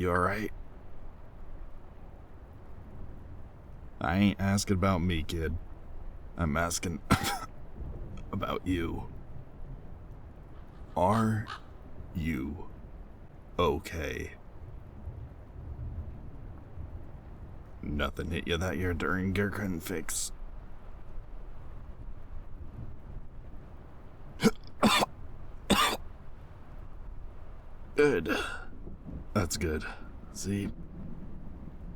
You alright? I ain't asking about me, kid. I'm asking about you. Are you okay? Nothing hit you that year during gear couldn't fix. Good. That's good. See,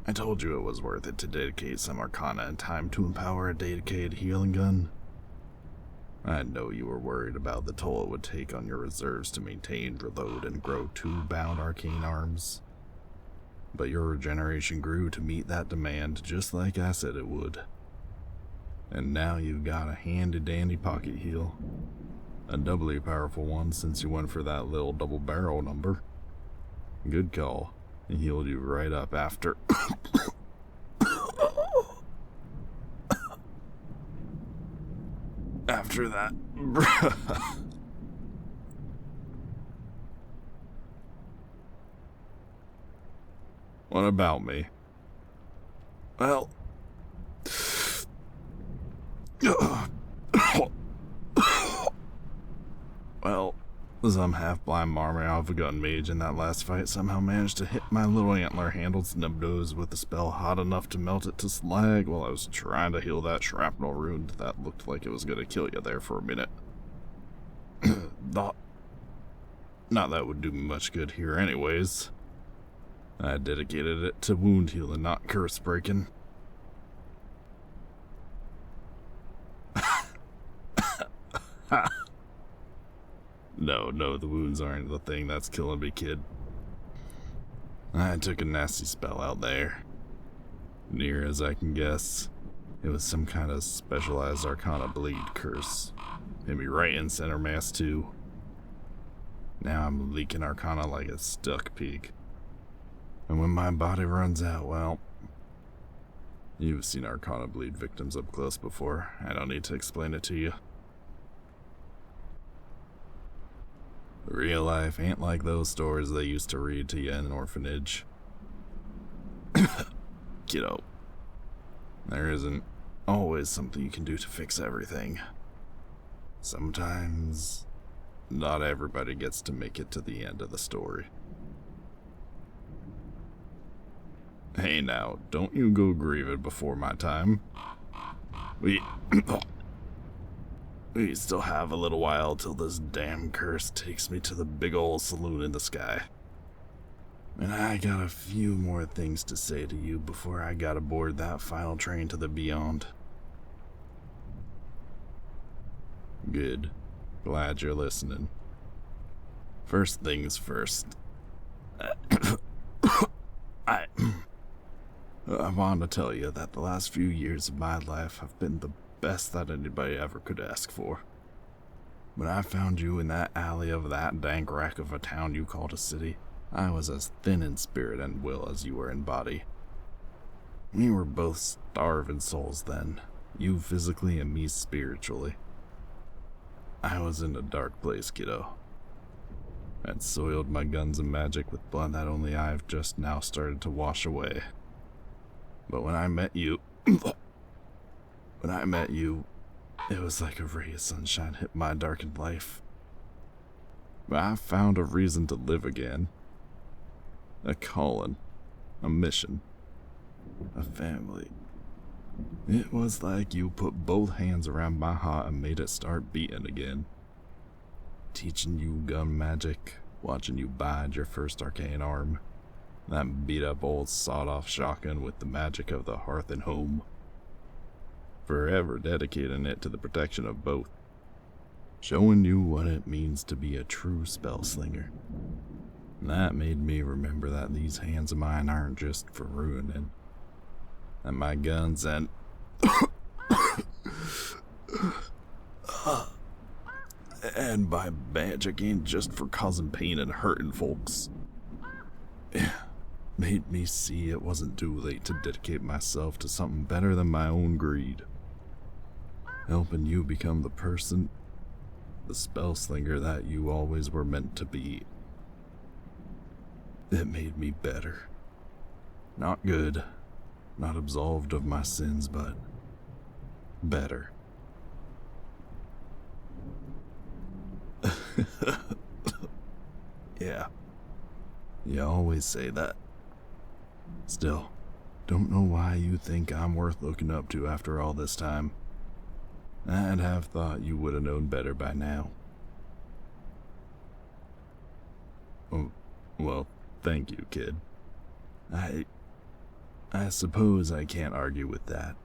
I told you it was worth it to dedicate some arcana and time to empower a dedicated healing gun. I know you were worried about the toll it would take on your reserves to maintain, reload, and grow 2 bound arcane arms. But your regeneration grew to meet that demand just like I said it would. And now you've got a handy-dandy pocket heal. A doubly powerful one since you went for that little double barrel number. Good call. It healed you right up after. After that. What about me? Well. Well, some half-blind marmor alpha gun mage in that last fight somehow managed to hit my little antler-handled snub nose with a spell hot enough to melt it to slag while I was trying to heal that shrapnel wound that looked like it was gonna kill you there for a minute. Not that would do me much good here anyways. I dedicated it to wound healing, not curse breaking. No, the wounds aren't the thing that's killing me, kid. I took a nasty spell out there. Near as I can guess, it was some kind of specialized arcana bleed curse. Hit me right in center mass too. Now I'm leaking arcana like a stuck pig. And when my body runs out, well, you've seen arcana bleed victims up close before. I don't need to explain it to you. Real life ain't like those stories they used to read to you in an orphanage. Kiddo, there isn't always something you can do to fix everything. Sometimes, not everybody gets to make it to the end of the story. Hey now, don't you go grieving before my time. We still have a little while till this damn curse takes me to the big ol' saloon in the sky. And I got a few more things to say to you before I got aboard that final train to the beyond. Good. Glad you're listening. First things first. I want to tell you that the last few years of my life have been the best that anybody ever could ask for. When I found you in that alley of that dank wreck of a town you called a city, I was as thin in spirit and will as you were in body. We were both starving souls then, you physically and me spiritually. I was in a dark place, kiddo. I'd soiled my guns and magic with blood that only I've just now started to wash away. But when I met you, it was like a ray of sunshine hit my darkened life. I found a reason to live again. A calling, a mission, a family. It was like you put both hands around my heart and made it start beating again. Teaching you gun magic, watching you bide your first arcane arm, that beat up old sawed-off shotgun with the magic of the hearth and home. Forever dedicating it to the protection of both. Showing you what it means to be a true spell slinger. That made me remember that these hands of mine aren't just for ruining. And my guns and and my magic ain't just for causing pain and hurting folks. It made me see it wasn't too late to dedicate myself to something better than my own greed. Helping you become the person, the spell slinger that you always were meant to be. It made me better. Not good, not absolved of my sins, but better. Yeah, you always say that. Still, don't know why you think I'm worth looking up to after all this time. I'd have thought you would have known better by now. Oh, well, thank you, kid. I suppose I can't argue with that.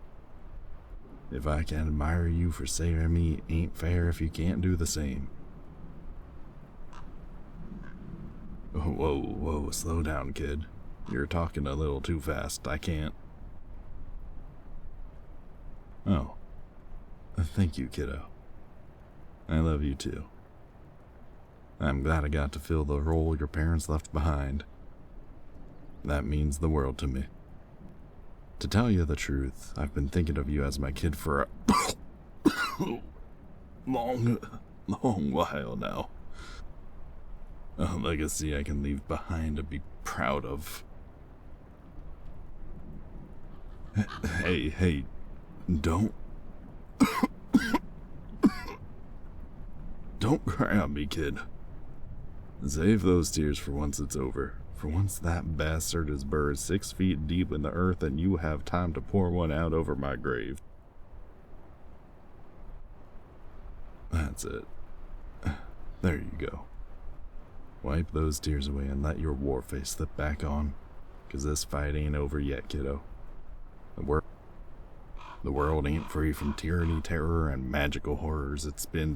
If I can admire you for saving me, ain't fair if you can't do the same. Whoa, slow down, kid. You're talking a little too fast. I can't. Oh. Thank you, kiddo. I love you too. I'm glad I got to fill the role your parents left behind. That means the world to me. To tell you the truth, I've been thinking of you as my kid for a long while now. A legacy I can leave behind to be proud of. Hey, don't cry on me, kid. Save those tears for once it's over. For once that bastard is buried 6 feet deep in the earth and you have time to pour one out over my grave. That's it. There you go. Wipe those tears away and let your war face slip back on. 'Cause this fight ain't over yet, kiddo. The world ain't free from tyranny, terror, and magical horrors it's been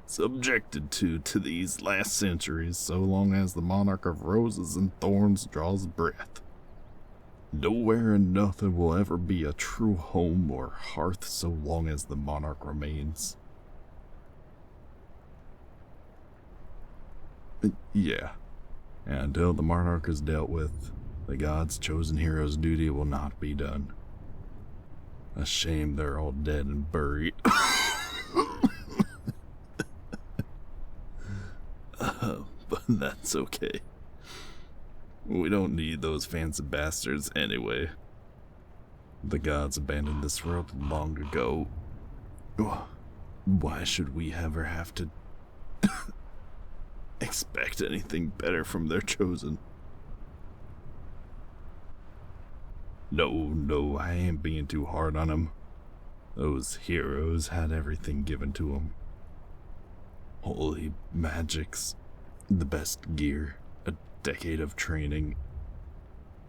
subjected to these last centuries, so long as the monarch of roses and thorns draws breath. Nowhere and nothing will ever be a true home or hearth so long as the monarch remains. Yeah, and until the monarch is dealt with, the gods' chosen hero's duty will not be done. A shame they're all dead and buried. But that's okay. We don't need those fancy bastards anyway. The gods abandoned this world long ago. Why should we ever have to expect anything better from their chosen? No, I ain't being too hard on them. Those heroes had everything given to them. Holy magics, the best gear, a decade of training,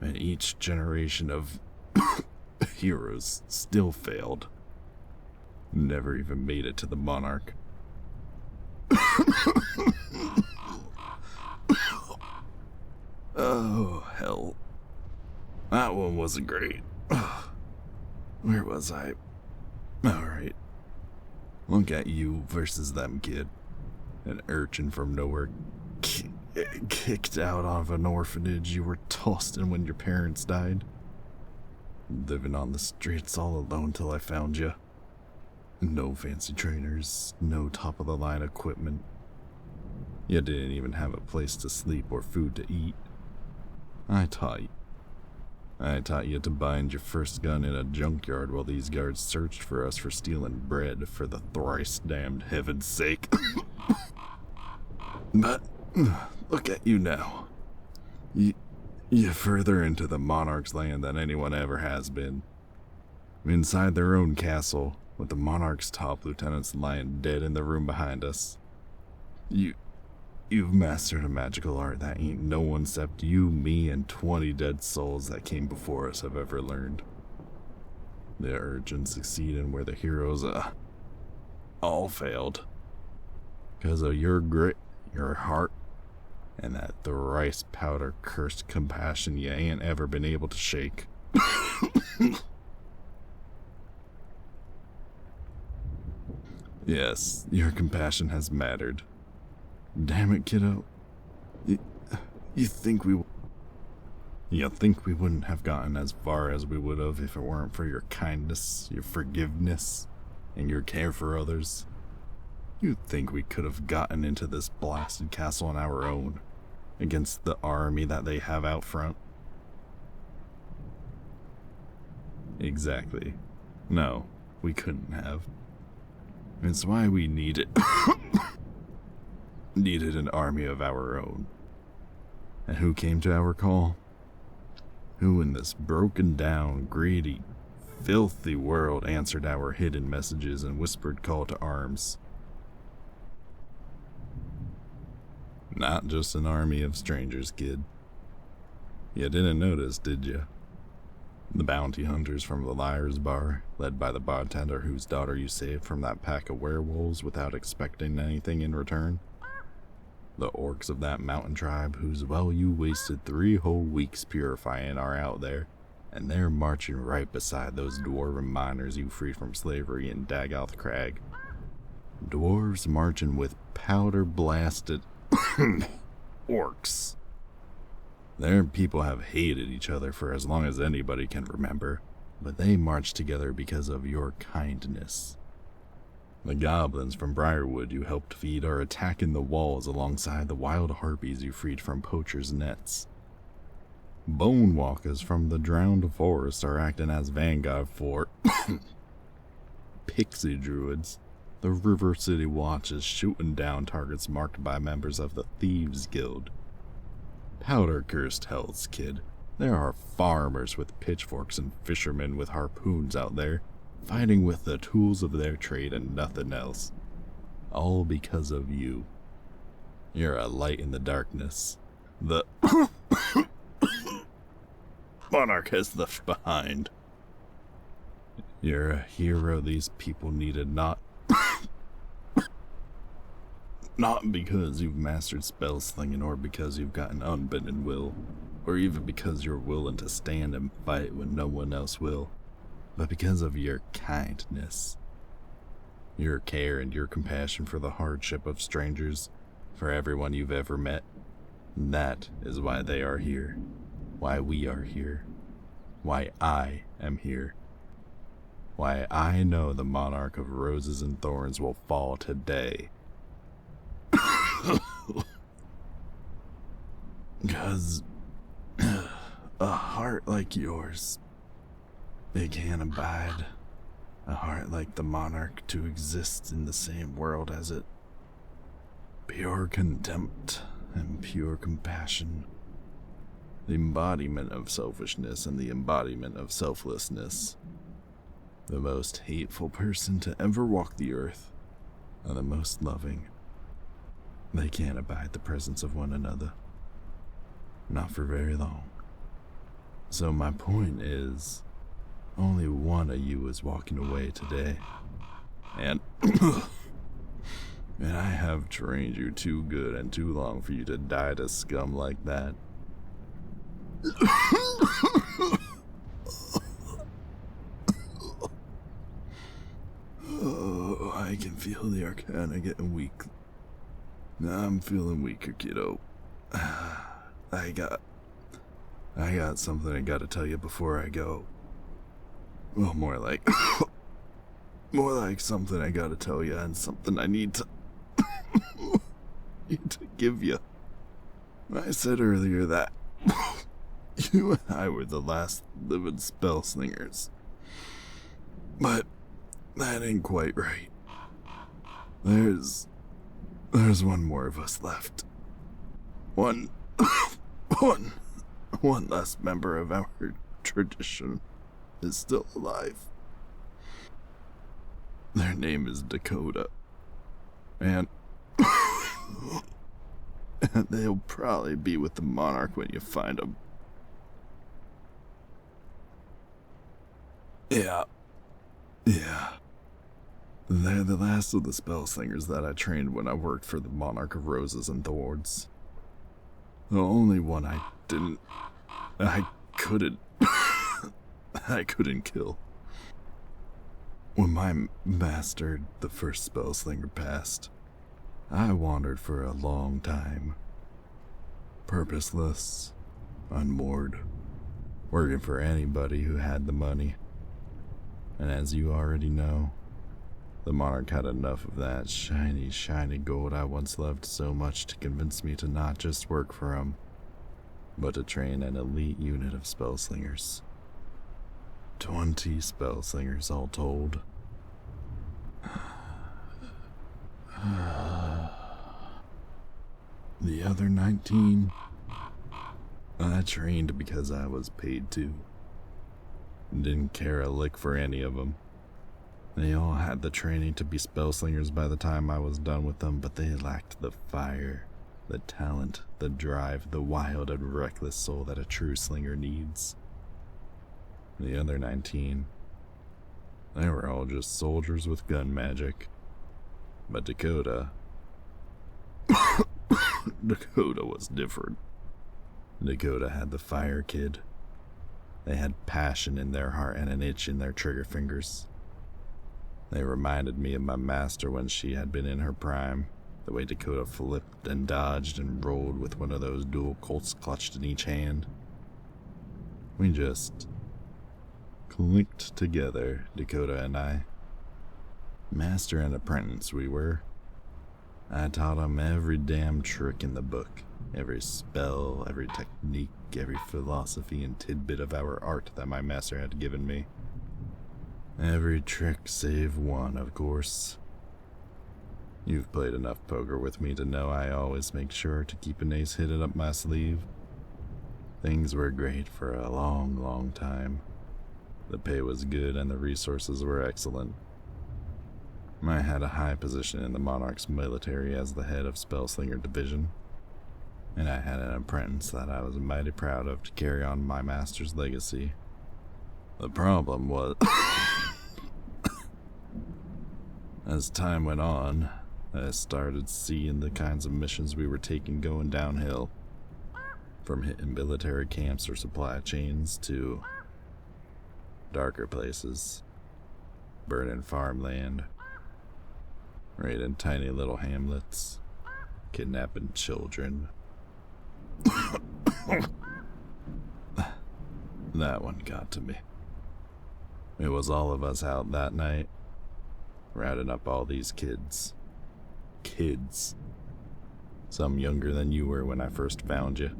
and each generation of heroes still failed. Never even made it to the monarch. Oh, hell. That one wasn't great. Where was I? Alright. Look at you versus them, kid. An urchin from nowhere, kicked out of an orphanage you were tossed in when your parents died. Living on the streets all alone till I found you. No fancy trainers, no top-of-the-line equipment. You didn't even have a place to sleep or food to eat. I taught you to bind your first gun in a junkyard while these guards searched for us for stealing bread, for the thrice-damned heaven's sake. But look at you now. You're further into the monarch's land than anyone ever has been. Inside their own castle, with the monarch's top lieutenants lying dead in the room behind us. You've mastered a magical art that ain't no one except you, me, and 20 dead souls that came before us have ever learned. The urchins succeeded where the heroes, all failed. 'Cause of your grit, your heart, and that thrice powder cursed compassion you ain't ever been able to shake. Yes, your compassion has mattered. Damn it, kiddo. You think we wouldn't have gotten as far as we would have if it weren't for your kindness, your forgiveness, and your care for others? You'd think we could have gotten into this blasted castle on our own, against the army that they have out front. Exactly. No, we couldn't have. It's why we needed an army of our own. And who came to our call? Who in this broken down, greedy, filthy world answered our hidden messages and whispered call to arms? Not just an army of strangers, kid. You didn't notice, did you? The bounty hunters from the Liar's Bar, led by the bartender whose daughter you saved from that pack of werewolves without expecting anything in return. The orcs of that mountain tribe whose well you wasted 3 whole weeks purifying are out there, and they're marching right beside those dwarven miners you freed from slavery in Dagoth Crag. Dwarves marching with powder-blasted orcs. Their people have hated each other for as long as anybody can remember, but they marched together because of your kindness. The goblins from Briarwood you helped feed are attacking the walls alongside the wild harpies you freed from poachers' nets. Bone walkers from the drowned forest are acting as vanguard for pixie druids. The River City Watch is shooting down targets marked by members of the Thieves Guild. Powder-cursed hells, kid. There are farmers with pitchforks and fishermen with harpoons out there, fighting with the tools of their trade and nothing else. All because of you. You're a light in the darkness. The monarch has left behind. You're a hero these people needed, not because you've mastered spell slinging, or because you've got an unbending will, or even because you're willing to stand and fight when no one else will, but because of your kindness. Your care and your compassion for the hardship of strangers, for everyone you've ever met. That is why they are here, why we are here, why I am here, why I know the monarch of roses and thorns will fall today. Because a heart like yours, it can't abide. A heart like the monarch to exist in the same world as it. Pure contempt and pure compassion. The embodiment of selfishness and the embodiment of selflessness. The most hateful person to ever walk the earth, and the most loving. They can't abide the presence of one another. Not for very long. So my point is, only one of you is walking away today. And and I have trained you too good and too long for you to die to scum like that. Oh, I can feel the arcana getting weak. I'm feeling weaker, kiddo. I got something I gotta tell you before I go. Well, more like something I gotta tell you, and something I need to give you. I said earlier that you and I were the last living spell slingers, but that ain't quite right. There's one more of us left. One last member of our tradition is still alive. Their name is Dakota. And they'll probably be with the monarch when you find them. Yeah. They're the last of the spell slingers that I trained when I worked for the Monarch of Roses and Thorns. The only one I couldn't kill. When my master, the first spell slinger, passed, I wandered for a long time. Purposeless, unmoored, working for anybody who had the money. And as you already know, The monarch had enough of that shiny, shiny gold I once loved so much to convince me to not just work for him, but to train an elite unit of spellslingers. 20 spellslingers all told. The other 19, I trained because I was paid to. Didn't care a lick for any of them. They all had the training to be spellslingers by the time I was done with them, but they lacked the fire, the talent, the drive, the wild and reckless soul that a true slinger needs. The other 19, they were all just soldiers with gun magic. But Dakota was different. Dakota had the fire kid. They had passion in their heart and an itch in their trigger fingers. They reminded me of my master when she had been in her prime, the way Dakota flipped and dodged and rolled with one of those dual Colts clutched in each hand. We just clicked together, Dakota and I. Master and apprentice we were. I taught him every damn trick in the book, every spell, every technique, every philosophy and tidbit of our art that my master had given me. Every trick save one, of course. You've played enough poker with me to know I always make sure to keep an ace hidden up my sleeve. Things were great for a long, long time. The pay was good and the resources were excellent. I had a high position in the Monarch's military as the head of Spellslinger Division, and I had an apprentice that I was mighty proud of to carry on my master's legacy. The problem was, as time went on, I started seeing the kinds of missions we were taking going downhill, from hitting military camps or supply chains to darker places, burning farmland, raiding tiny little hamlets, kidnapping children. That one got to me. It was all of us out that night, rounding up all these kids. Kids. Some younger than you were when I first found you.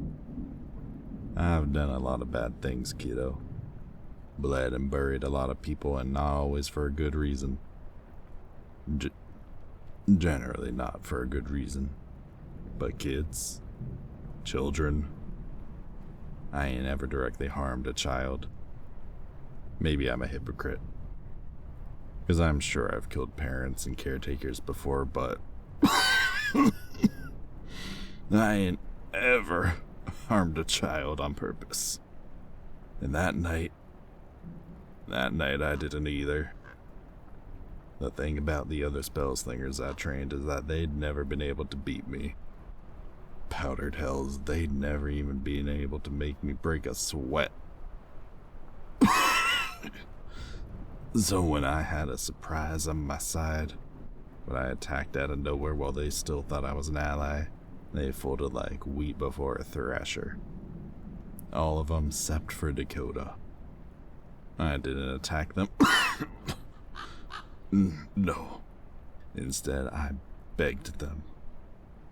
I've done a lot of bad things, kiddo. Bled and buried a lot of people, and not always for a good reason. Generally not for a good reason. But kids, children, I ain't ever directly harmed a child. Maybe I'm a hypocrite, 'cause I'm sure I've killed parents and caretakers before, but I ain't ever harmed a child on purpose. And that night I didn't either. The thing about the other spellslingers I trained is that they'd never been able to beat me. Powdered hells, they'd never even been able to make me break a sweat. So when I had a surprise on my side, when I attacked out of nowhere while they still thought I was an ally, they folded like wheat before a thrasher. All of them except for Dakota. I didn't attack them. No. Instead, I begged them.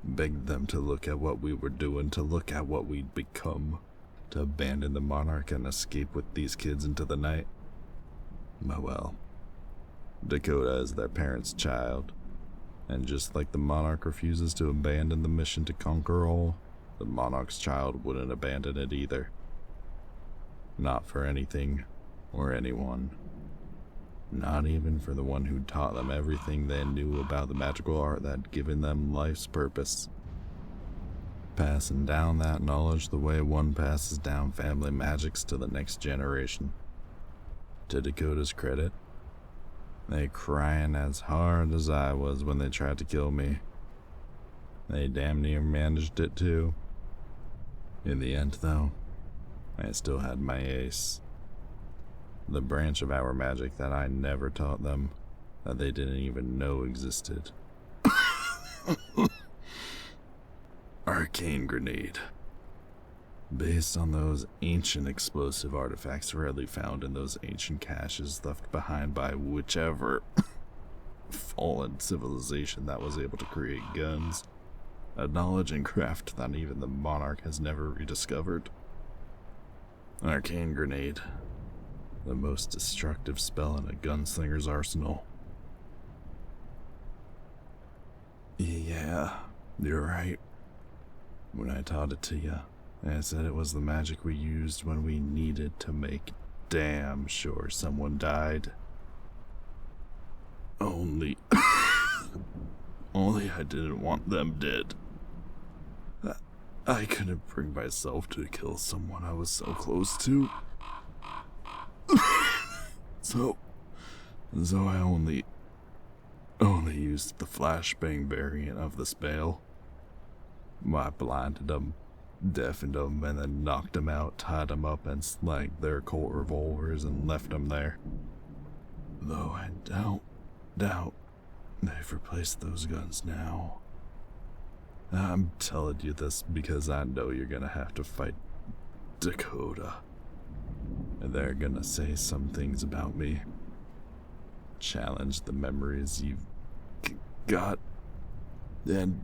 Begged them to look at what we were doing, to look at what we'd become, to abandon the Monarch and escape with these kids into the night. But well, Dakota is their parents' child, and just like the Monarch refuses to abandon the mission to conquer all, the Monarch's child wouldn't abandon it either. Not for anything or anyone. Not even for the one who taught them everything they knew about the magical art that had given them life's purpose. Passing down that knowledge the way one passes down family magics to the next generation. To Dakota's credit, they crying as hard as I was when they tried to kill me. They damn near managed it too. In the end, though, I still had my ace. The branch of our magic that I never taught them, that they didn't even know existed. Arcane grenade. Based on those ancient explosive artifacts rarely found in those ancient caches left behind by whichever fallen civilization that was able to create guns, a knowledge and craft that even the monarch has never rediscovered. An arcane grenade, the most destructive spell in a gunslinger's arsenal. Yeah, you're right. When I taught it to you, I said it was the magic we used when we needed to make damn sure someone died. Only I didn't want them dead. I couldn't bring myself to kill someone I was so close to. So I only used the flashbang variant of the spell. I blinded them, deafened them, and then knocked them out, tied them up, and snagged their Colt revolvers and left them there. Though I doubt they've replaced those guns now. I'm telling you this because I know you're gonna have to fight Dakota. And they're gonna say some things about me. Challenge the memories you've got. And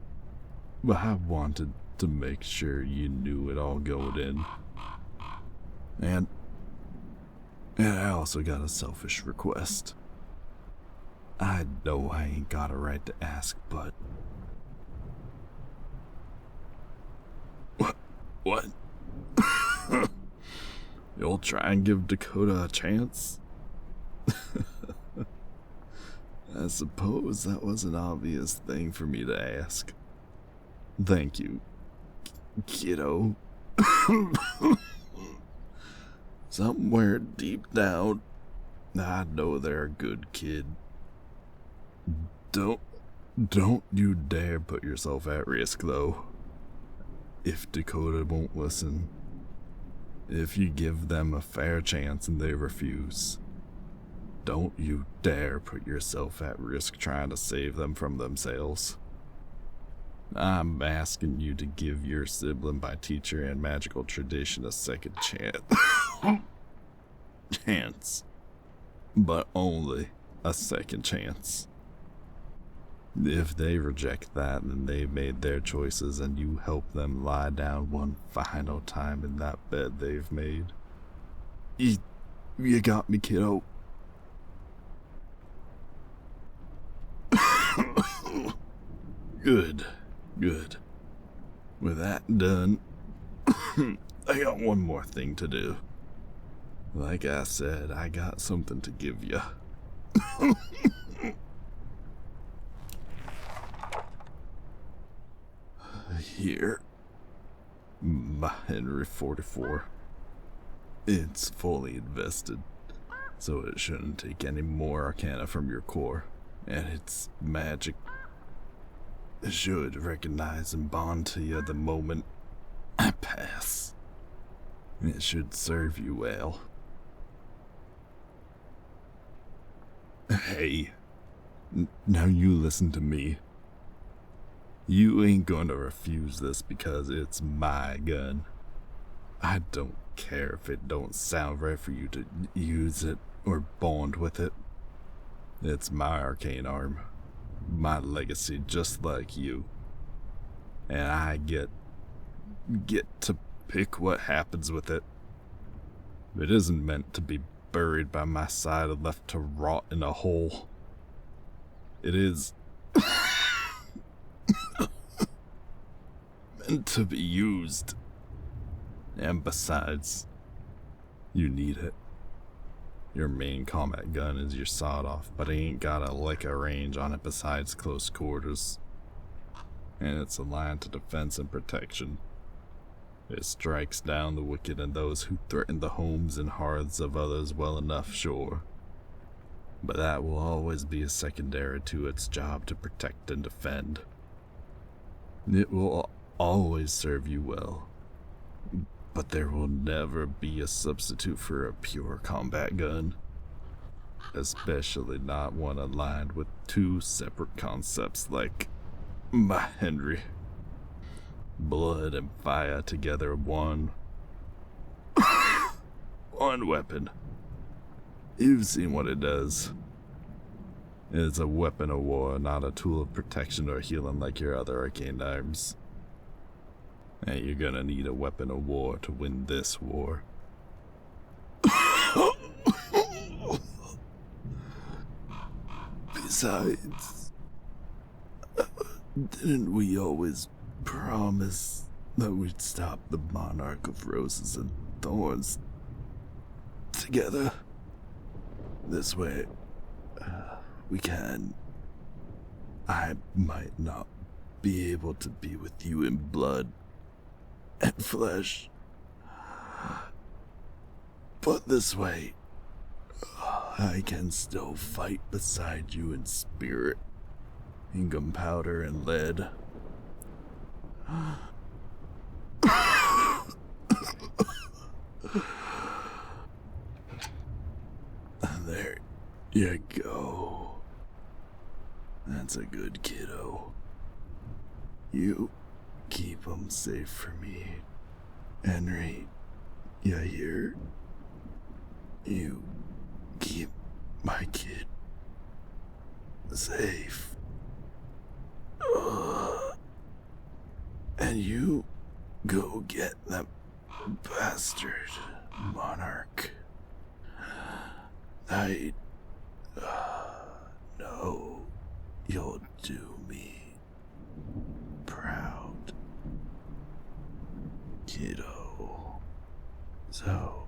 I wanted to make sure you knew it all going in. And I also got a selfish request. I know I ain't got a right to ask, but... What? You'll try and give Dakota a chance? I suppose that was an obvious thing for me to ask. Thank you, kiddo. Somewhere deep down, I know they're a good kid. Don't you dare put yourself at risk, though. If Dakota won't listen, if you give them a fair chance and they refuse, don't you dare put yourself at risk trying to save them from themselves. I'm asking you to give your sibling by teacher and magical tradition a second chance. But only a second chance. If they reject that, then they've made their choices and you help them lie down one final time in that bed they've made. You got me, kiddo. Good. With that done, I got one more thing to do. Like I said, I got something to give you. Here. My Henry 44. It's fully invested, so it shouldn't take any more arcana from your core, and its magic should recognize and bond to you the moment I pass. It should serve you well. Hey, now you listen to me. You ain't gonna refuse this because it's my gun. I don't care if it don't sound right for you to use it or bond with it. It's my arcane arm. My legacy, just like you. And I get to pick what happens with it. It isn't meant to be buried by my side and left to rot in a hole. It is meant to be used. And besides, you need it. Your main combat gun is your sawed-off, but it ain't got a lick of range on it besides close quarters. And it's aligned to defense and protection. It strikes down the wicked and those who threaten the homes and hearths of others well enough, sure. But that will always be a secondary to its job to protect and defend. It will always serve you well. But there will never be a substitute for a pure combat gun. Especially not one aligned with two separate concepts like my Henry. Blood and fire together one weapon. You've seen what it does. It's a weapon of war, not a tool of protection or healing like your other arcane arms. And you're gonna need a weapon of war to win this war. Besides, didn't we always promise that we'd stop the Monarch of Roses and Thorns together? This way, we can. I might not be able to be with you in blood and flesh, but this way, I can still fight beside you in spirit, in gunpowder and lead. There you go. That's a good kiddo. You keep him safe for me. Henry, you hear? You keep my kid safe. And you go get that bastard Monarch. I know you'll do me proud, kiddo. So